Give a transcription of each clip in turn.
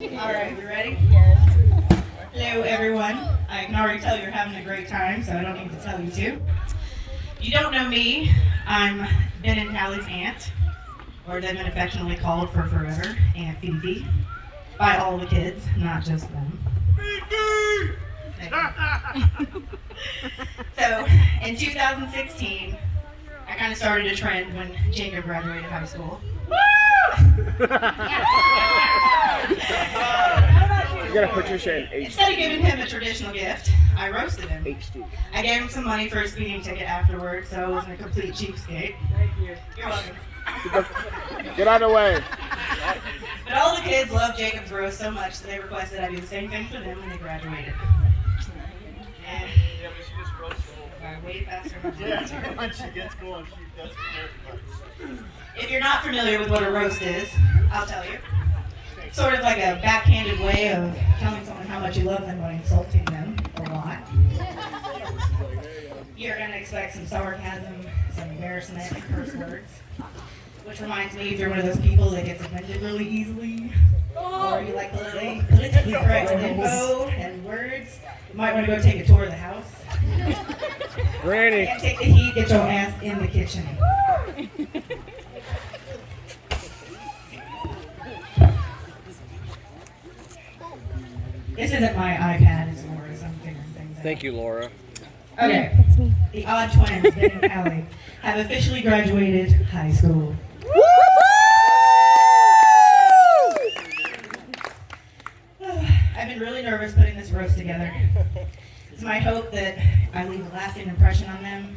All right, you ready? Yes. Hello, everyone. I can already tell you're having a great time, so I don't need to tell you to. If you don't know me, I'm Ben and Callie's aunt, or as I've been affectionately called for forever, Aunt Fifi, by all the kids, not just them. Thank you. So, in 2016, I kind of started a trend when Jacob graduated high school. You gotta put your shit in HD. Instead of giving him a traditional gift, I roasted him. HD. I gave him some money for a speeding ticket afterwards, so I wasn't a complete cheapskate. Thank you. You're welcome. Get out of the way. But all the kids loved Jacob's roast so much that they requested I do the same thing for them when they graduated. And Yeah, but she just roast the whole way faster than yeah, when she gets going, she does it very much. If you're not familiar with what a roast is, I'll tell you. It's sort of like a backhanded way of telling someone how much you love them by insulting them a lot. You're going to expect some sarcasm, some embarrassment, and curse words. Which reminds me, if you're one of those people that gets offended really easily, or you like politically correct info and words, you might want to go take a tour of the house. Granny. Can't take the heat, get your ass in the kitchen. This isn't my iPad, it's Laura's. I'm figuring things out. Thank you, Laura. Okay. The odd twins, Ben and Kallie, have officially graduated high school. I've been really nervous putting this roast together. It's my hope that I leave a lasting impression on them.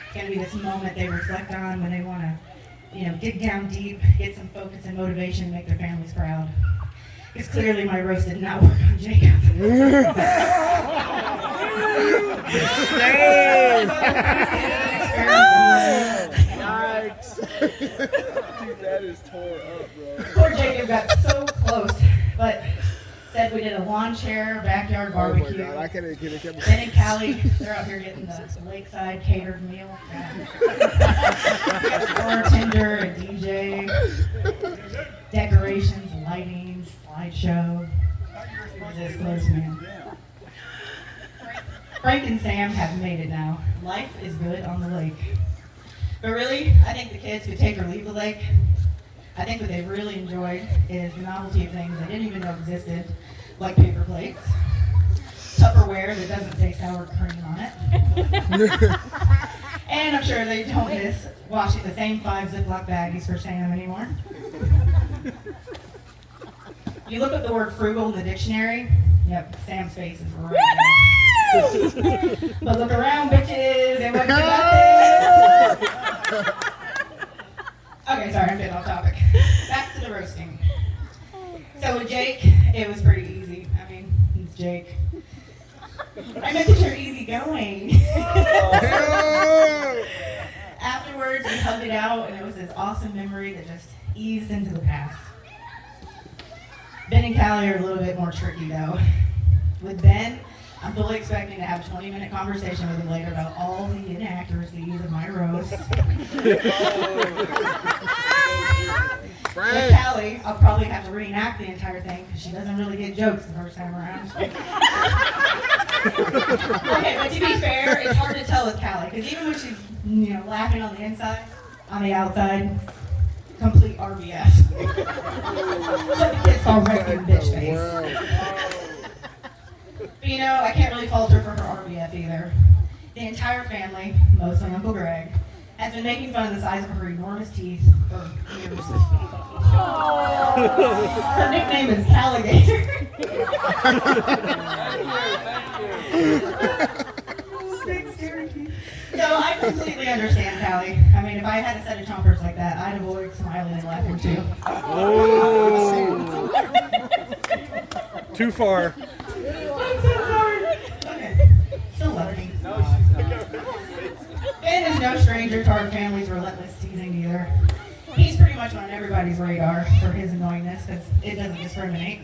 It's going to be this moment they reflect on when they want to, dig down deep, get some focus and motivation, make their families proud. Because clearly my roast did not work on Jacob. Yikes. Dude, that is tore up, bro. Poor Jacob got so close, but said we did a lawn chair, backyard barbecue. Oh my God, I can't even get it. Ben and Kallie, they're out here getting the lakeside catered meal. Bartender, a DJ, decorations, lighting, slideshow. We're this close, man. Frank and Sam have made it now. Life is good on the lake. But really, I think the kids could take or leave the lake. I think what they've really enjoyed is the novelty of things they didn't even know existed, like paper plates, Tupperware that doesn't say sour cream on it, and I'm sure they don't miss washing the same 5 Ziploc baggies for Sam anymore. You look up the word frugal in the dictionary, yep, Sam's face is right there. But look around, bitches, and what you got there? Okay, sorry, I'm getting off topic. Back to the roasting. So with Jake, it was pretty easy. I mean, he's Jake. I meant that you're easygoing. Afterwards, we hugged it out, and it was this awesome memory that just eased into the past. Ben and Kallie are a little bit more tricky, though. With Ben, I'm fully expecting to have a 20-minute conversation with him later about all the inaccuracies of my roast. With Kallie, I'll probably have to reenact the entire thing because she doesn't really get jokes the first time around. Okay, but to be fair, it's hard to tell with Kallie because even when she's, laughing on the inside, on the outside, complete RBS. What the kids call resting bitch face. But I can't really fault her for her RBF either. The entire family, mostly Uncle Greg, has been making fun of the size of her enormous teeth for years. Her nickname is Calligator. So I completely understand Kallie. I mean, if I had a set of chompers like that, I'd avoid smiling and laughing too. Oh. Too far. I'm so sorry. Okay. Still love me. Ben is no stranger to our family's relentless teasing either. He's pretty much on everybody's radar for his annoyingness because it doesn't discriminate.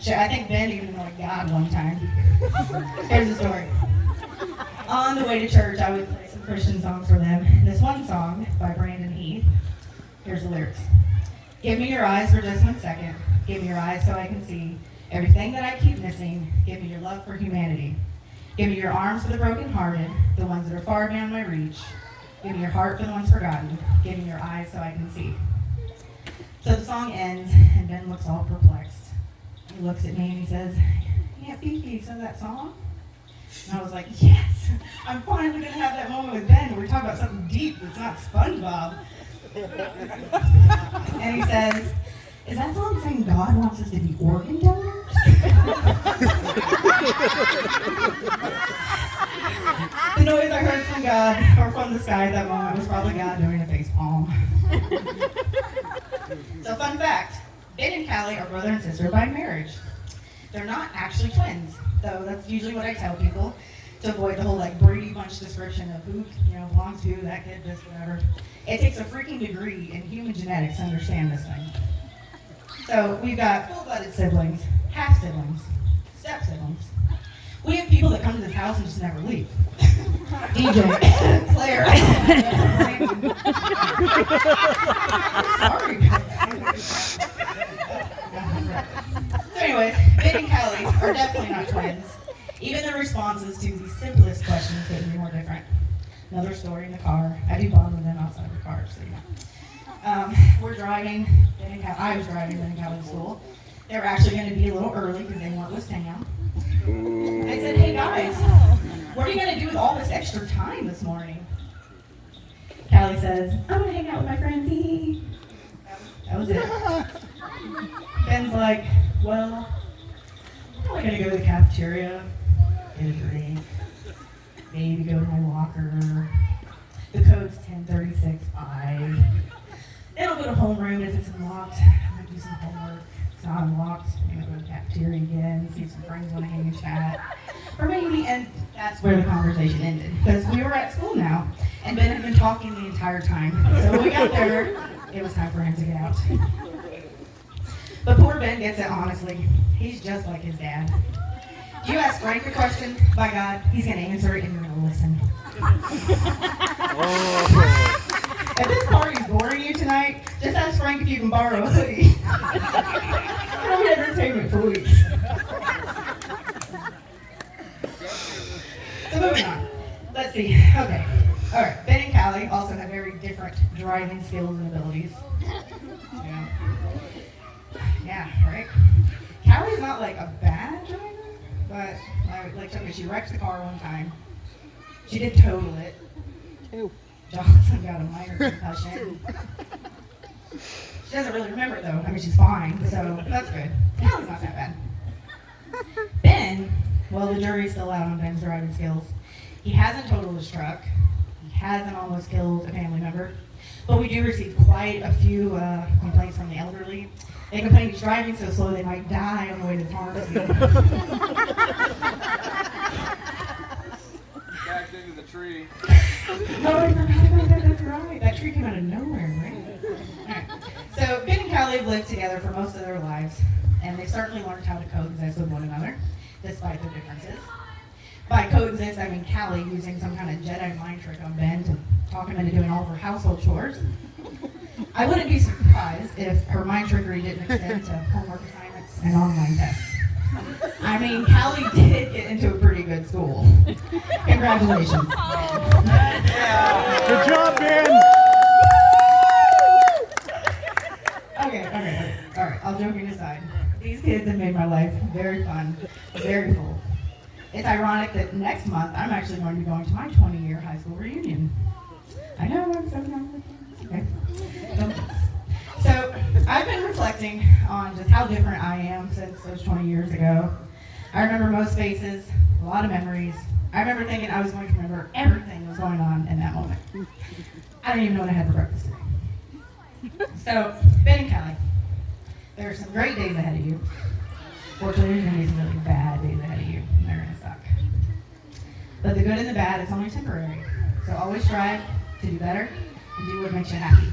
Shit, I think Ben even annoyed God one time. Here's the story. On the way to church, I would play some Christian songs for them. This one song by Brandon Heath. Here's the lyrics. Give me your eyes for just 1 second. Give me your eyes so I can see everything that I keep missing. Give me your love for humanity. Give me your arms for the brokenhearted, the ones that are far beyond my reach. Give me your heart for the ones forgotten. Give me your eyes so I can see. So the song ends, and Ben looks all perplexed. He looks at me and he says, "Yeah, Fifi, so that song?" And I was like, yes, I'm finally going to have that moment with Ben where we talk about something deep that's not SpongeBob. And he says, "Is that song saying God wants us to be organ donors?" The noise I heard from God, or from the sky at that moment, was probably God doing a face palm. So fun fact, Ben and Kallie are brother and sister by marriage. They're not actually twins, though that's usually what I tell people to avoid the whole like Brady Bunch description of who belongs to who, that kid, this, whatever. It takes a freaking degree in human genetics to understand this thing. So we've got full-blooded siblings, half-siblings, step-siblings. We have people that come to this house and just never leave. DJ, Claire. Sorry. So anyways, Ben and Kallie are definitely not twins. Even the responses to the simplest questions couldn't be more different. Another story in the car. I do bond with them outside the car, so yeah. We're driving. I was driving Ben and Kallie to school. They were actually going to be a little early because they weren't with Sam. I said, "Hey guys, what are you going to do with all this extra time this morning?" Kallie says, "I'm going to hang out with my friends." That was it. Ben's like, "Well, I'm probably going to go to the cafeteria, get a drink, maybe go to my locker. The code's 1036-5. Then I'll go to homeroom if it's unlocked. I might do some homework. If it's not unlocked, maybe I'll go to the cafeteria again, see if some friends want to hang and chat. Or maybe," and that's where the conversation ended. Because we were at school now, and Ben had been talking the entire time. So when we got there, it was time for him to get out. But poor Ben gets it honestly. He's just like his dad. If you ask Frank a question, by God, he's going to answer it and you're going to listen. If this party's boring you tonight, just ask Frank if you can borrow a hoodie. It'll be entertainment for weeks. So moving on. Let's see. Okay. All right. Ben and Kallie also have very different driving skills and abilities. Yeah, right? Callie's not like a bad driver, but she wrecked the car one time. She did total it. Johnson got a minor concussion. She doesn't really remember it though. I mean, she's fine, so that's good. Callie's not that bad. Ben, well, the jury's still out on Ben's driving skills. He hasn't totaled his truck. He hasn't almost killed a family member. But we do receive quite a few complaints from the elderly. They complain he's driving so slow they might die on the way to the pharmacy. Backed into the tree. No, that's right. That tree came out of nowhere, right? Alright. So Ben and Kallie have lived together for most of their lives, and they certainly learned how to coexist with one another, despite their differences. By coexist, I mean Kallie using some kind of Jedi mind trick on Ben to talk him into doing all of her household chores. I wouldn't be surprised if her mind trickery didn't extend to homework assignments and online tests. I mean, Kallie did get into a pretty good school. Congratulations. Good job, Ben. Okay. All right, all joking aside. These kids have made my life very fun, very full. It's ironic that next month I'm actually going to be going to my 20-year high school reunion. I know, I'm so young. Okay. So I've been reflecting on just how different I am since those 20 years ago. I remember most faces, a lot of memories. I remember thinking I was going to remember everything that was going on in that moment. I don't even know what I had for breakfast today. So, Ben and Kallie, there are some great days ahead of you. Fortunately, there's going to be some really bad days ahead of you, and they're going to suck. But the good and the bad is only temporary. So always strive to do better and do what makes you happy.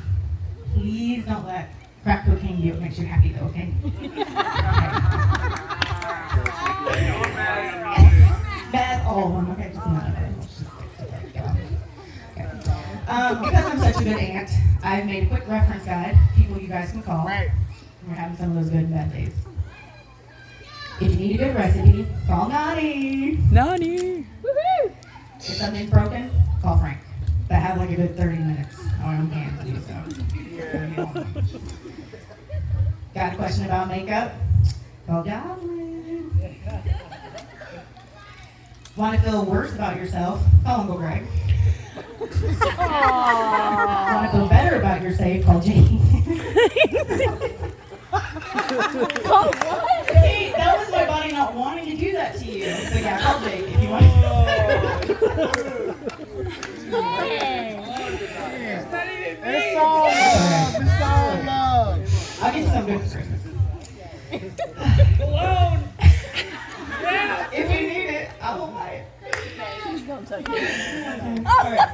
Please don't let crack cocaine be what makes you happy, though, okay? Bad, all of them, okay? Just none of it. Let's just stick to like, okay. Because I'm such a good aunt, I've made a quick reference guide. People people you guys can call. Right. We're having some of those good and bad days. If you need a good recipe, call Nani. Nani. If something's broken, call Frank. But have like a good 30 minutes on hand to do so. Got a question about makeup? Call Jocelyn. Want to feel worse about yourself? Call Uncle Greg. Want to feel better about your safe? Call Jane. Call what? See, that was my body not wanting to do that to you. But yeah, call Jake if you want. It's all love. It's all love. I'll get you some good for Christmas. Alone. If you need it, I will buy it. Don't touch it. Alright.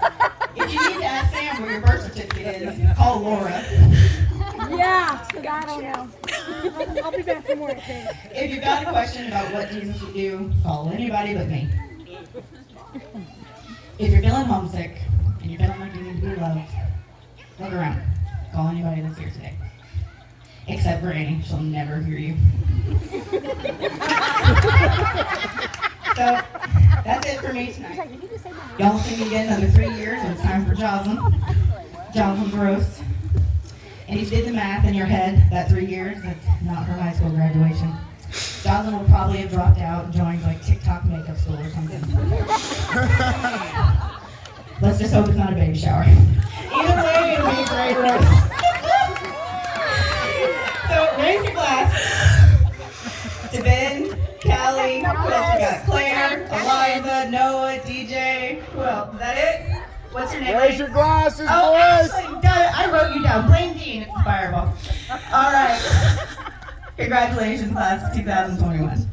If you need to ask Sam where your birth certificate is, call Laura. Yeah, I don't know. I'll be back for more, I think. If you've got a question about what Jesus would do, call anybody but me. If you're feeling homesick and you're feeling like you need to be loved, look around. Call anybody that's here today. Except for Annie, she'll never hear you. So, that's it for me tonight. Y'all see me again another 3 years, and it's time for Jocelyn. Jocelyn's roast. And if you did the math in your head, that 3 years, that's not her high school graduation. Jocelyn will probably have dropped out and joined like TikTok makeup school or something. Let's just hope it's not a baby shower. Either way, it'll be a great roast. So raise your glass to Ben, Callie, who else we got? Claire, Eliza, Noah, DJ. Who else? Is that it? What's your name? Raise your glasses, Oh, boys. Ashley, I wrote you down. Blame Dean. It's a fireball. All right. Congratulations, class of 2021.